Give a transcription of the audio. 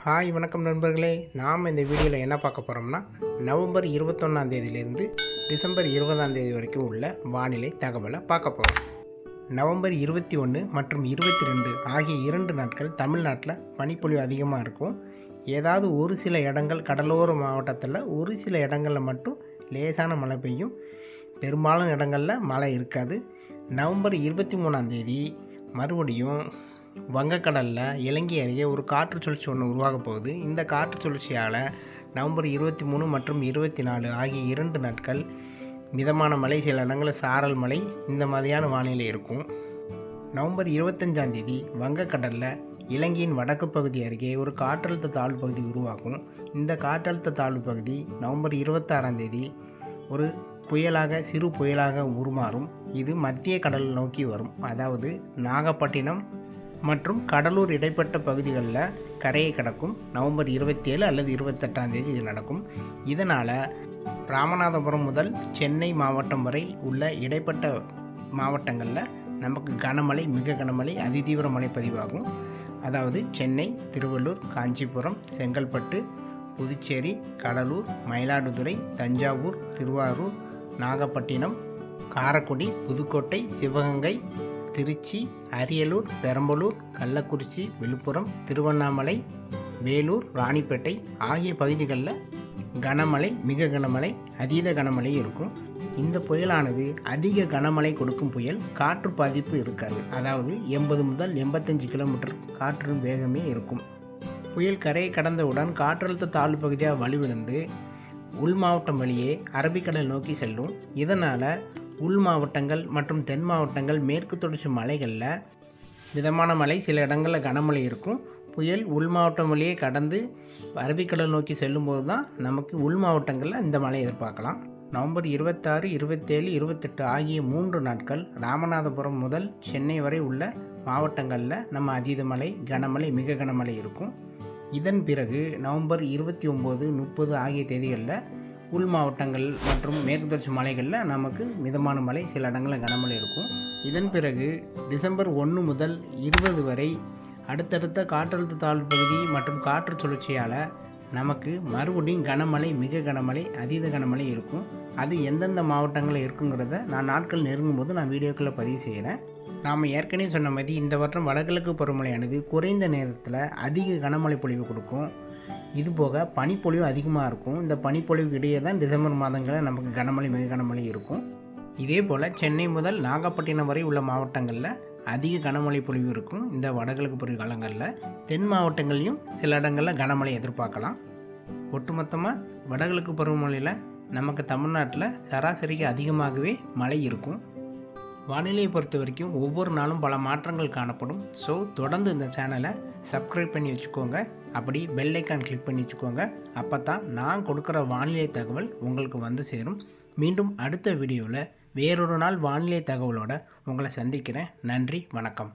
Hi வணக்கம் நண்பர்களே. நாம் இந்த வீடியோவில் என்ன பார்க்க போகிறோம்னா நவம்பர் 21ஆம் தேதியிலிருந்து டிசம்பர் 20ஆம் தேதி வரைக்கும் உள்ள வானிலை தகவலை பார்க்க போகிறோம். நவம்பர் 21 மற்றும் 22 ஆகிய 2 நாட்கள் தமிழ்நாட்டில் பனிப்பொழிவு அதிகமாக இருக்கும். ஏதாவது ஒரு சில இடங்கள் கடலோர மாவட்டத்தில் ஒரு சில இடங்களில் மட்டும் லேசான மழை பெய்யும். பெரும்பாலான இடங்களில் மழை இருக்காது. நவம்பர் 23ஆம் தேதி மறுபடியும் வங்கக்கடலில் இலங்கை அருகே ஒரு காற்று சுழற்சி ஒன்று உருவாக போகுது. இந்த காற்று சுழற்சியால் நவம்பர் 23 மற்றும் 24 ஆகிய 2 நாட்கள் மிதமான மழை, சில இடங்களில் சாரல் மழை, இந்த மாதிரியான வானிலை இருக்கும். நவம்பர் 25ஆம் தேதி வங்கக்கடலில் இலங்கையின் வடக்கு பகுதி அருகே ஒரு காற்றழுத்த தாழ்வு பகுதி உருவாகும். இந்த காற்றழுத்த தாழ்வு பகுதி நவம்பர் 26ஆம் தேதி ஒரு புயலாக, சிறு புயலாக உருமாறும். இது மத்திய கடல் நோக்கி வரும். அதாவது நாகப்பட்டினம் மற்றும் கடலூர் இடைப்பட்ட பகுதிகளில் கரையை கடக்கும். நவம்பர் 27 அல்லது 28ஆம் தேதி இது நடக்கும். இதனால் ராமநாதபுரம் முதல் சென்னை மாவட்டம் வரை உள்ள இடைப்பட்ட மாவட்டங்களில் நமக்கு கனமழை, மிக கனமழை, அதிதீவிர மழை பதிவாகும். அதாவது சென்னை, திருவள்ளூர், காஞ்சிபுரம், செங்கல்பட்டு, புதுச்சேரி, கடலூர், மயிலாடுதுறை, தஞ்சாவூர், திருவாரூர், நாகப்பட்டினம், காரைக்குடி, புதுக்கோட்டை, சிவகங்கை, திருச்சி, அரியலூர், பெரம்பலூர், கள்ளக்குறிச்சி, விழுப்புரம், திருவண்ணாமலை, வேலூர், ராணிப்பேட்டை ஆகிய பகுதிகளில் கனமழை, மிக கனமழை, அதீத கனமழை இருக்கும். இந்த புயலானது அதிக கனமழை கொடுக்கும் புயல். காற்று பாதிப்பு இருக்காது. அதாவது 80 முதல் 85 கிலோமீட்டர் காற்று வேகமே இருக்கும். புயல் கரையை கடந்தவுடன் காற்றழுத்த தாழ்வு பகுதியாக வலுவிழந்து உள் மாவட்டம் வழியே அரபிக்கடல் நோக்கி செல்லும். இதனால் உள் மாவட்டங்கள் மற்றும் தென் மாவட்டங்கள், மேற்கு தொடர்ச்சி மலைகளில் மிதமான மழை, சில இடங்களில் கனமழை இருக்கும். புயல் உள் மாவட்டம் வழியே கடந்து அரபிக்கடல் நோக்கி செல்லும்போது தான் நமக்கு உள் மாவட்டங்களில் இந்த மழை எதிர்பார்க்கலாம். நவம்பர் 26, 27, 28 ஆகிய 3 நாட்கள் ராமநாதபுரம் முதல் சென்னை வரை உள்ள மாவட்டங்களில் நம்ம அதீத மழை, கனமழை, மிக கனமழை இருக்கும். இதன் பிறகு நவம்பர் 29, 30 ஆகிய தேதிகளில் உள் மாவட்டங்கள் மற்றும் மேற்கு தொடர்ச்சி மலைகளில் நமக்கு மிதமான மழை, சில இடங்களில் கனமழை இருக்கும். இதன் பிறகு டிசம்பர் 1 முதல் 20 வரை அடுத்தடுத்த காற்றழுத்த தாழ்வு பகுதி மற்றும் காற்று சுழற்சியால் நமக்கு மறுபடியும் கனமழை, மிக கனமழை, அதீத கனமழை இருக்கும். அது எந்தெந்த மாவட்டங்களில் இருக்குங்கிறத நான் நாட்கள் நெருங்கும் போது நான் வீடியோக்களை பதிவு செய்கிறேன். நாம் ஏற்கனவே சொன்ன மாதிரி இந்த வருடம் வடகிழக்கு பருவமழையானது குறைந்த நேரத்தில் அதிக கனமழை பொழிவு கொடுக்கும். இதுபோக பனிப்பொழிவு அதிகமாக இருக்கும். இந்த பனிப்பொழிவுக்கு இடையே தான் டிசம்பர் மாதங்களில் நமக்கு கனமழை, மிக கனமழை இருக்கும். இதே போல் சென்னை முதல் நாகப்பட்டினம் வரை உள்ள மாவட்டங்களில் அதிக கனமழை பொழிவு இருக்கும். இந்த வடகிழக்கு பருவ காலங்களில் தென் மாவட்டங்களையும் சில இடங்களில் கனமழை எதிர்பார்க்கலாம். ஒட்டுமொத்தமாக வடகிழக்கு பருவமழையில் நமக்கு தமிழ்நாட்டில் சராசரிக்கு அதிகமாகவே மழை இருக்கும். வானிலையை பொறுத்த வரைக்கும் ஒவ்வொரு நாளும் பல மாற்றங்கள் காணப்படும். ஸோ தொடர்ந்து இந்த சேனலை சப்ஸ்கிரைப் பண்ணி வச்சுக்கோங்க. அப்படி பெல் ஐக்கான் கிளிக் பண்ணி வச்சுக்கோங்க. அப்போ தான் நான் கொடுக்குற வானிலை தகவல் உங்களுக்கு வந்து சேரும். மீண்டும் அடுத்த வீடியோவில் வேறொரு நாள் வானிலை தகவலோடு உங்களை சந்திக்கிறேன். நன்றி, வணக்கம்.